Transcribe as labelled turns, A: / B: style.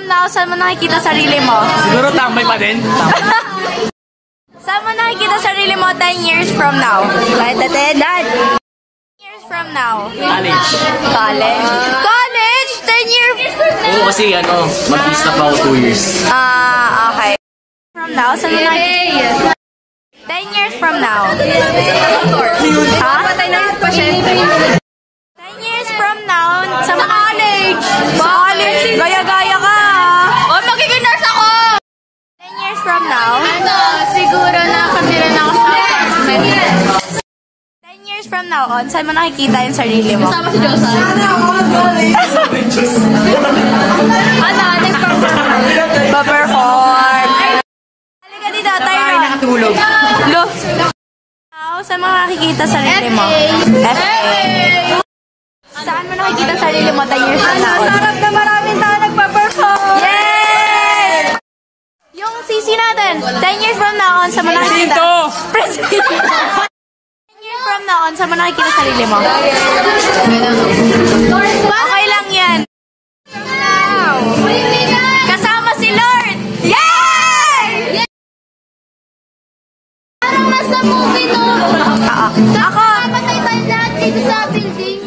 A: now, saan mo nakikita sarili mo?
B: Siguro tambay pa din.
A: Saan mo nakikita sarili mo 10 years from now? Dad. 10 years from now.
B: College.
A: College? College? 10 years?
B: Oo, kasi mag-stop ako 2 years.
A: Okay. From now, saan mo nakikita? 10 years from now. Ha?
C: Patay na yung pasyente.
A: 10 years from now, sa college. College. Gaya-gaya ka.
C: Oh, magiging nurse ako!
A: 10 years from now.
C: Siguro nakatira na ako sa apartment.
A: 10 years from now on, saan mo nakikita yung sarili mo?
C: Kasama si Josa.
A: Pa-perform. Halika dito, Tyron.
B: Nakatulog.
A: Lo. Now, saan mo nakikita sarili mo? FA. Saan mo nakikita sarili mo 10 years from now?
C: Sarap na maraming tao nagpa-perform!
A: Yay! Yung CC natin, 10 years from now on, saan mo nakikita? Presinto! 10 years from now on, saan mo nakikita sarili mo? Okay lang yan. Kasama si Lord! Yay!
C: Parang nasa movie no?
A: Ako,
C: Patay tayo lahat dito sa building.